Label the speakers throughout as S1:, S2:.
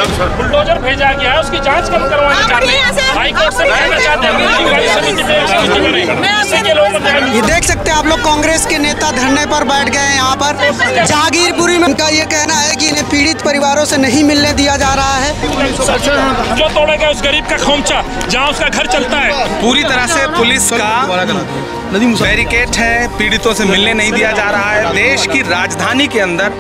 S1: Bulldozer भेजा गया है, उसकी जांच कम करवाने का हाई कोर्ट से कहना चाहते हैं।
S2: ये देख सकते हैं आप लोग, कांग्रेस के नेता धरने पर बैठ गए हैं यहाँ पर जहांगीरपुरी में। उनका ये कहना है कि इन्हें पीड़ित परिवारों से नहीं मिलने दिया जा रहा है।
S1: जो तोड़ेगा उस गरीब का खोमचा, जहाँ उसका घर चलता है।
S3: पूरी तरह से पुलिस का बैरिकेड है, पीड़ितों से मिलने नहीं दिया जा रहा है। देश की राजधानी के अंदर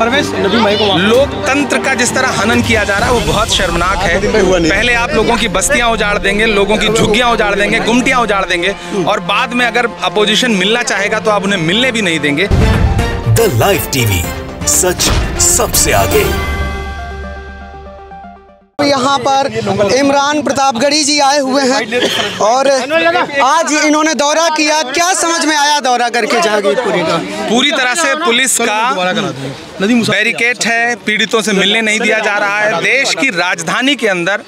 S3: लोकतंत्र का जिस तरह हनन किया जा रहा है वो बहुत शर्मनाक है। पहले आप लोगों की बस्तियां उजाड़ देंगे, लोगों की झुग्गियां उजाड़ देंगे, गुमटियां उजाड़ देंगे, और बाद में अगर अपोजिशन मिलना चाहेगा तो आप उन्हें मिलने भी नहीं देंगे।
S4: द लाइव टीवी, सच सबसे आगे।
S2: यहाँ पर इमरान प्रतापगढ़ी जी आए हुए हैं और आज इन्होंने दौरा किया। क्या समझ में आया दौरा करके जहांगीरपुरी का?
S3: पूरी तरह से पुलिस का बैरिकेड है, पीड़ितों से मिलने नहीं दिया जा रहा है। देश की राजधानी के अंदर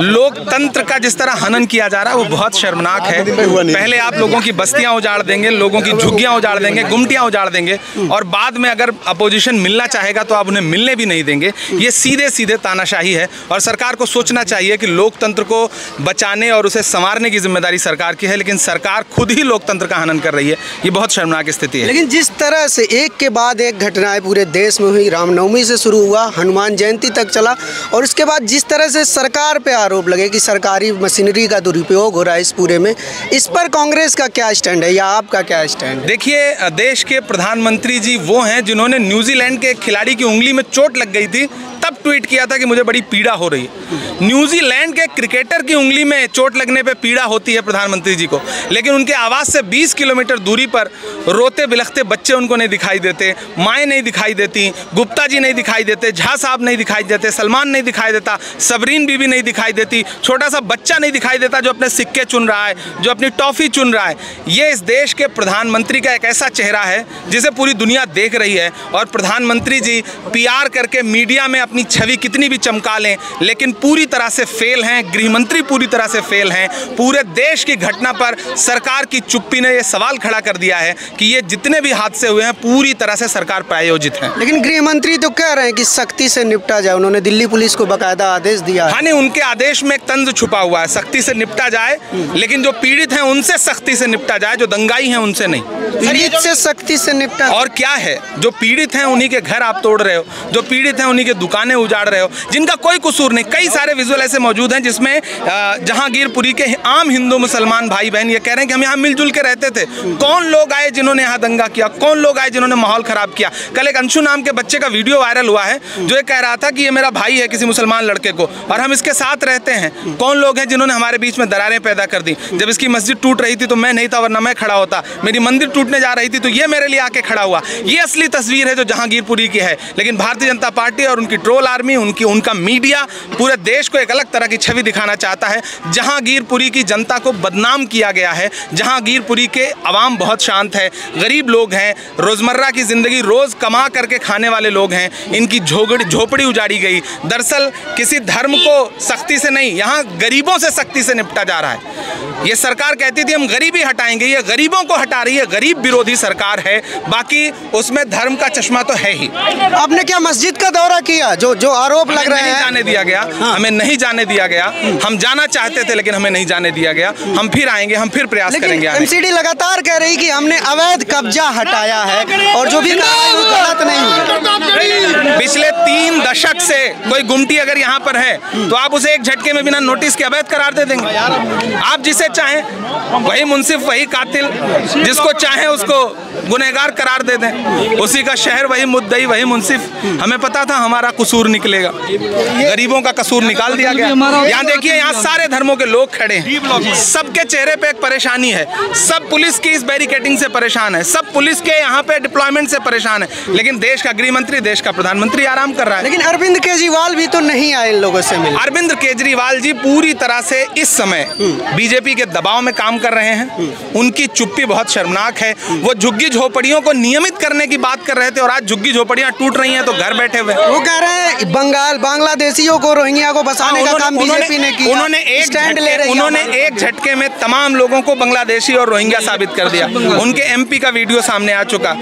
S3: लोकतंत्र का जिस तरह हनन किया जा रहा है वो बहुत शर्मनाक है। पहले आप लोगों की बस्तियां उजाड़ देंगे, लोगों की झुग्गियां उजाड़ देंगे, गुमटियां उजाड़ देंगे, और बाद में अगर अपोजिशन मिलना चाहेगा तो आप उन्हें मिलने भी नहीं देंगे। ये सीधे सीधे तानाशाही है और सरकार को सोचना चाहिए कि लोकतंत्र को बचाने और उसे संवारने की जिम्मेदारी सरकार की है, लेकिन सरकार खुद ही लोकतंत्र का हनन कर रही है। ये बहुत शर्मनाक स्थिति है।
S2: लेकिन जिस तरह से एक के बाद एक घटनाएं पूरे देश में हुई, रामनवमी से शुरू हुआ, हनुमान जयंती तक चला, और इसके बाद जिस तरह से सरकार पे आरोप लगे कि सरकारी मशीनरी का दुरुपयोग हो रहा है इस पूरे में, इस पर कांग्रेस का क्या स्टैंड है या आपका क्या स्टैंड?
S3: देखिए, देश के प्रधानमंत्री जी वो हैं जिन्होंने न्यूजीलैंड के एक खिलाड़ी की उंगली में चोट लग गई थी, तब ट्वीट किया था कि मुझे बड़ी पीड़ा हो रही है। न्यूजीलैंड के क्रिकेटर की उंगली में चोट लगने पे पीड़ा होती है प्रधानमंत्री जी को, लेकिन उनके आवाज़ से 20 किलोमीटर दूरी पर रोते बिलखते बच्चे उनको नहीं दिखाई देते, माएँ नहीं दिखाई देती, गुप्ता जी नहीं दिखाई देते, झा साहब नहीं दिखाई देते, सलमान नहीं दिखाई देता, सबरीन बीबी नहीं दिखाई देती, छोटा सा बच्चा नहीं दिखाई देता जो अपने सिक्के चुन रहा है, जो अपनी टॉफ़ी चुन रहा है। ये इस देश के प्रधानमंत्री का एक ऐसा चेहरा है जिसे पूरी दुनिया देख रही है। और प्रधानमंत्री जी PR करके मीडिया में अपनी छवि कितनी भी चमका लें, लेकिन पूरी तरह से फेल हैं। गृहमंत्री पूरी तरह से फेल हैं। पूरे देश की घटना पर सरकार की चुप्पी ने यह सवाल खड़ा कर दिया है कि ये जितने भी हादसे हुए हैं पूरी तरह से सरकार प्रायोजित है।
S2: लेकिन गृहमंत्री तो कह रहे हैं कि सख्ती से निपटा जाए, उन्होंने दिल्ली पुलिस को बाकायदा आदेश दिया है।
S3: हाँ, नहीं, उनके आदेश में एक तंज छुपा हुआ है, सख्ती से निपटा जाए, लेकिन जो पीड़ित हैं उनसे सख्ती से निपटा जाए, जो दंगाई हैं उनसे नहीं।
S2: पीड़ित से सख्ती से निपटा, और
S3: क्या है, जो पीड़ित हैं उन्हीं के घर आप तोड़ रहे हो, जो पीड़ित हैं उन्हीं के दुकानें उजाड़ रहे हो, जिनका कोई कसूर नहीं। कई सारे विजुअल ऐसे मौजूद हैं जिसमें जहांगीरपुरी के आम हिंदू मुसलमान भाई बहन ये कह रहे हैं कि हम यहाँ मिलजुल के रहते थे। कौन लोग आए जिन्होंने यहाँ दंगा किया? कौन लोग आए जिन्होंने माहौल खराब किया? कल एक अंशु नाम के बच्चे का वीडियो वायरल हुआ है जो ये कह रहा था कि ये मेरा भाई है किसी मुसलमान लड़के को और हम इसके साथ रहते हैं। कौन लोग हैं जिन्होंने हमारे बीच में दरारें पैदा कर दी? जब इसकी मस्जिद टूट रही थी तो मैं नहीं था, वरना मैं खड़ा होता। मेरी मंदिर टूटने जा रही थी तो ये मेरे लिए आके खड़ा हुआ। ये असली तस्वीर है जो जहांगीरपुरी की है। लेकिन भारतीय जनता पार्टी और उनकी ट्रोल आर्मी, उनका मीडिया पूरे देश को एक अलग तरह की छवि दिखाना चाहता है। जहांगीरपुरी की जनता को बदनाम किया गया है। जहांगीरपुरी के अवाम बहुत शांत है, गरीब लोग हैं, रोज़मर्रा की ज़िंदगी रोज़ कमा करके खाने वाले लोग हैं। इनकी झोपड़ी उजाड़ी गई। दरअसल किसी धर्म को सख्ती से नहीं, यहाँ गरीबों से सख्ती से निपटा जा रहा है। ये सरकार कहती थी हम गरीबी हटाएंगे, ये गरीबों को हटा रही है। गरीब विरोधी सरकार है, बाकी उसमें धर्म का चश्मा तो है ही।
S2: आपने क्या मस्जिद का दौरा किया? जो आरोप लग रहे हैं,
S3: जाने दिया गया। हमें नहीं जाने दिया गया। हम जाना चाहते थे लेकिन हमें नहीं जाने दिया गया। हम फिर आएंगे, हम फिर प्रयास करेंगे।
S2: MCD लगातार कह रही कि हमने अवैध कब्जा हटाया है और जो भी गलत नहीं।
S3: पिछले 3 दशक से कोई गुमटी अगर यहाँ पर है तो आप उसे एक झटके में बिना नोटिस के अवैध करार दे देंगे। आप जिसे चाहें वही मुंसिफ, वही कातिल, जिसको चाहें उसको गुनहगार करार दे दें। उसी का शहर, वही मुद्दई, वही मुंसिफ। हमें पता था हमारा कसूर निकलेगा, गरीबों का कसूर निकाल दिया गया। यहाँ देखिए, यहाँ सारे धर्मों के लोग खड़े हैं, सबके चेहरे पे एक परेशानी है। सब पुलिस की इस बैरिकेडिंग से परेशान है, सब पुलिस के यहाँ पे डिप्लॉयमेंट से परेशान है, लेकिन देश का गृह मंत्री, देश का प्रधानमंत्री आराम कर रहा है।
S2: लेकिन अरविंद केजरीवाल भी तो नहीं आए इन लोगों से मिलने।
S3: अरविंद केजरीवाल जी पूरी तरह से इस समय बीजेपी के दबाव में काम कर रहे हैं। उनकी चुप्पी बहुत शर्मनाक है। वो झुग्गी झोपड़ियों को नियमित करने की बात कर रहे थे और आज झुग्गी झोपड़ियां टूट रही हैं तो घर बैठे हुए।
S2: वो कह रहे बांग्लादेशियों को, रोहिंग्या को बसाने का काम बीजेपी ने किया।
S3: उन्होंने एक झटके में तमाम लोगों को बांग्लादेशी और रोहिंग्या साबित कर दिया। उनके एमपी का वीडियो सामने आ चुका।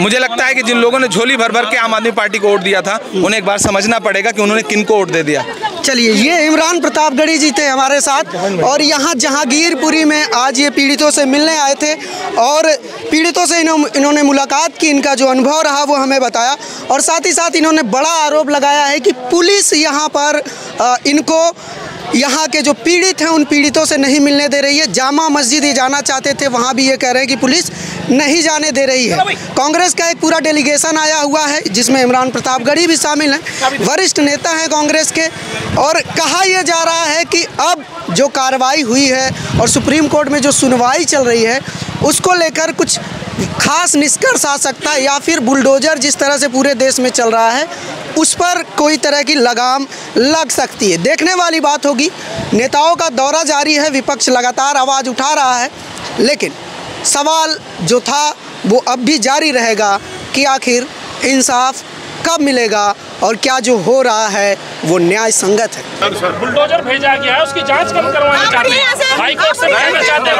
S3: मुझे लगता है कि जिन लोगों ने झोली भर भर के आम आदमी पार्टी को वोट दिया था, उन्हें एक बार समझना पड़ेगा कि उन्होंने किनको वोट दे दिया।
S2: चलिए, ये इमरान प्रतापगढ़ी जी थे हमारे साथ, और यहाँ जहांगीरपुरी में आज ये पीड़ितों से मिलने आए थे और पीड़ितों से इन्होंने मुलाकात की। इनका जो अनुभव रहा वो हमें बताया, और साथ ही साथ इन्होंने बड़ा आरोप लगाया है कि पुलिस यहाँ पर इनको, यहाँ के जो पीड़ित हैं उन पीड़ितों से नहीं मिलने दे रही है। जामा मस्जिद ये जाना चाहते थे, वहाँ भी ये कह रहे हैं कि पुलिस नहीं जाने दे रही है। कांग्रेस का एक पूरा डेलीगेशन आया हुआ है जिसमें इमरान प्रतापगढ़ी भी शामिल हैं, वरिष्ठ नेता हैं कांग्रेस के, और कहा यह जा रहा है कि अब जो कार्रवाई हुई है और सुप्रीम कोर्ट में जो सुनवाई चल रही है उसको लेकर कुछ खास निष्कर्ष आ सकता है, या फिर बुलडोजर जिस तरह से पूरे देश में चल रहा है उस पर कोई तरह की लगाम लग सकती है। देखने वाली बात होगी। नेताओं का दौरा जारी है, विपक्ष लगातार आवाज़ उठा रहा है, लेकिन सवाल जो था वो अब भी जारी रहेगा कि आखिर इंसाफ कब मिलेगा और क्या जो हो रहा है वो न्याय संगत है।
S1: बुलडोजर भेजा गया है, उसकी जांच कब करवाना चाहते हैं, हाई कोर्ट से भेजना चाहते हैं।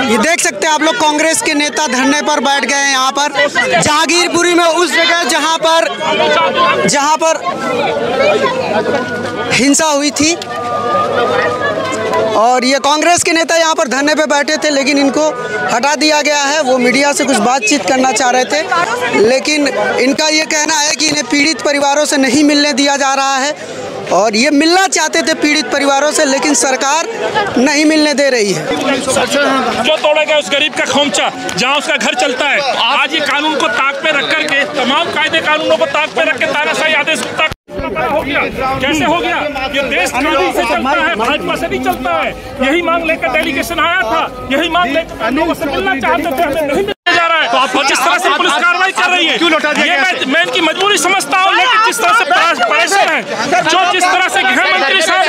S2: ये देख सकते हैं आप लोग, कांग्रेस के नेता धरने पर बैठ गए हैं यहाँ पर जहांगीरपुरी में, उस जगह जहाँ पर हिंसा हुई थी, और ये कांग्रेस के नेता यहाँ पर धरने पे बैठे थे, लेकिन इनको हटा दिया गया है। वो मीडिया से कुछ बातचीत करना चाह रहे थे, लेकिन इनका ये कहना है कि इन्हें पीड़ित परिवारों से नहीं मिलने दिया जा रहा है, और ये मिलना चाहते थे पीड़ित परिवारों से, लेकिन सरकार नहीं मिलने दे रही है।
S1: जो तोड़ेगा उस गरीब का खोमचा, जहाँ उसका घर चलता है। आज ये कानून को ताक पे रख करके, तमाम कायदे कानूनों को ताक पे रख के तानाशाही आदेश हो गया। कैसे हो गया? ये देश कानून से चलता है, भाजपा से नहीं चलता है। यही मांग लेकर डेलीगेशन आया था, यही मांग लेकर लोगों से मिलना चाहते थे, हमें नहीं मिलने जा रहा है। और जिस तरह से पुलिस कार्रवाई कर रही है, ये मैं इनकी मजबूरी समझता हूँ, लेकिन जिस तरह से प्रेशर है, जो जिस तरह से गृह मंत्री साहब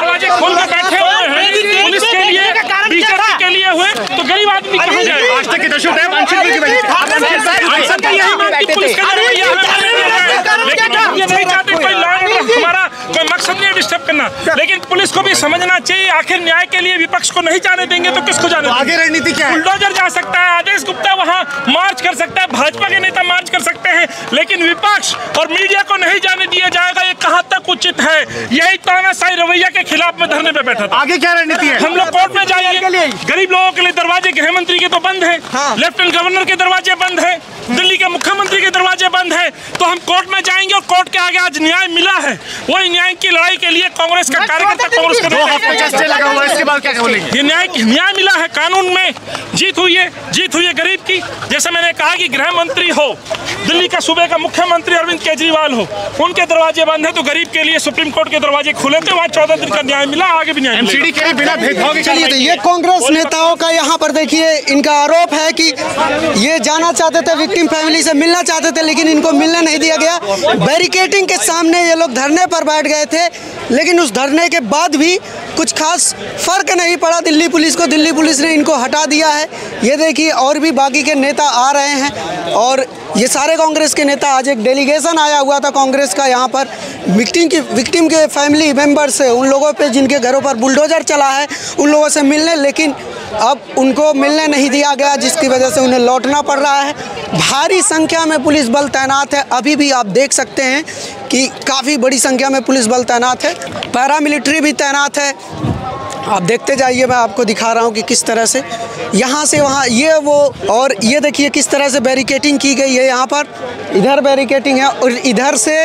S1: दरवाजे खोल के बैठे हुए हैं पुलिस के लिए, बीजेपी के लिए हुए, तो गरीब आदमी कहाँ जाए? ये नहीं चाहते कोई हमारा कोई मकसद नहीं है डिस्टर्ब करना, लेकिन पुलिस को भी समझना चाहिए आखिर न्याय के लिए विपक्ष को नहीं जाने देंगे तो किसको जाने देंगे? आगे रणनीति क्या है? बुलडोजर जा सकता है, आदेश गुप्ता वहाँ मार्च कर सकता है, भाजपा के नेता मार्च कर सकते हैं, लेकिन विपक्ष और मीडिया को नहीं जाने दिया जाएगा। ये कहाँ तक उचित है? यही तानाशाही रवैया के खिलाफ में धरने पे बैठा था।
S5: आगे क्या रणनीति है?
S1: हम लोग कोर्ट में जाएंगे, गरीब लोगों के लिए दरवाजे गृह मंत्री के तो बंद है, लेफ्टिनेंट गवर्नर के दरवाजे बंद है, दिल्ली के मुख्यमंत्री के दरवाजे बंद है, तो हम कोर्ट में जाएंगे और कोर्ट के आगे आज न्याय मिला है, वही न्याय की लड़ाई के लिए कांग्रेस का कार्यकर्ता कांग्रेस को 2 हफ्ते चर्चा लगा हुआ है, इसके बाद क्या बोलेंगे? ये न्याय मिला है, कानून में जीत हुई है गरीब की। जैसे मैंने कहा कि गृह मंत्री हो, दिल्ली का सूबे का मुख्यमंत्री अरविंद केजरीवाल हो, उनके दरवाजे बंद है, तो गरीब के लिए सुप्रीम कोर्ट के दरवाजे खुले थे, वहाँ 14 दिन का न्याय मिला, आगे भी न्याय
S5: एमसीडी के बिना भेदभाव।
S2: चलिए, तो ये कांग्रेस नेताओं का यहाँ पर देखिए, इनका आरोप है कि ये जाना चाहते थे, विक्टिम फैमिली से मिलना चाहते थे, लेकिन इनको मिलने नहीं दिया गया। बैरिकेडिंग के सामने ये लोग धरने पर बैठ गए थे, लेकिन उस धरने के बाद भी कुछ खास फर्क नहीं पड़ा दिल्ली पुलिस को। दिल्ली पुलिस ने इनको हटा दिया है। ये देखिए, और भी बाकी के नेता आ रहे हैं, और ये सारे कांग्रेस के नेता, आज एक डेलीगेशन आया हुआ था कांग्रेस का यहाँ पर विक्टिम के फैमिली मेंबर से, उन लोगों पे जिनके घरों पर बुलडोजर चला है, उन लोगों से मिलने, लेकिन अब उनको मिलने नहीं दिया गया, जिसकी वजह से उन्हें लौटना पड़ रहा है। भारी संख्या में पुलिस बल तैनात है, अभी भी आप देख सकते हैं कि काफ़ी बड़ी संख्या में पुलिस बल तैनात है, पैरामिलिट्री भी तैनात है। आप देखते जाइए, मैं आपको दिखा रहा हूँ कि किस तरह से यहाँ से वहाँ ये वो, और ये देखिए किस तरह से बैरिकेडिंग की गई है। यहाँ पर इधर बैरिकेडिंग है, और इधर से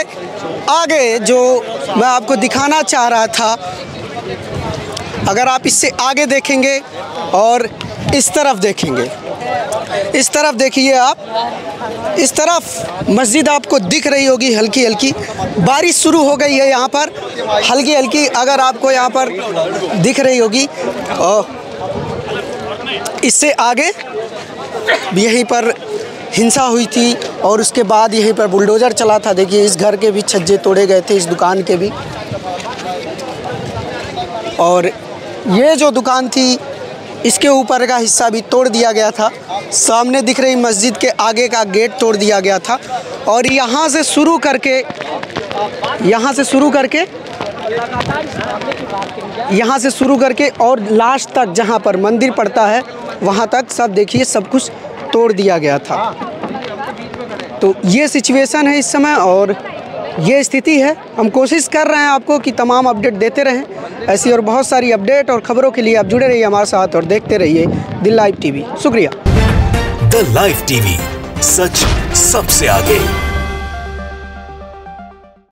S2: आगे जो मैं आपको दिखाना चाह रहा था, अगर आप इससे आगे देखेंगे और इस तरफ देखेंगे, इस तरफ देखिए आप, इस तरफ मस्जिद आपको दिख रही होगी हल्की हल्की। बारिश शुरू हो गई है यहाँ पर हल्की हल्की, अगर आपको यहाँ पर दिख रही होगी। इससे आगे यहीं पर हिंसा हुई थी, और उसके बाद यहीं पर बुलडोज़र चला था। देखिए, इस घर के भी छज्जे तोड़े गए थे, इस दुकान के भी, और ये जो दुकान थी इसके ऊपर का हिस्सा भी तोड़ दिया गया था। सामने दिख रही मस्जिद के आगे का गेट तोड़ दिया गया था और यहाँ से शुरू करके और लास्ट तक जहाँ पर मंदिर पड़ता है वहाँ तक सब देखिए सब कुछ तोड़ दिया गया था। तो ये सिचुएशन है इस समय और ये स्थिति है। हम कोशिश कर रहे हैं आपको कि तमाम अपडेट देते रहें। ऐसी और बहुत सारी अपडेट और खबरों के लिए आप जुड़े रहिए हमारे साथ और देखते रहिए द लाइव टीवी। शुक्रिया।
S4: द लाइव टीवी, सच सबसे आगे।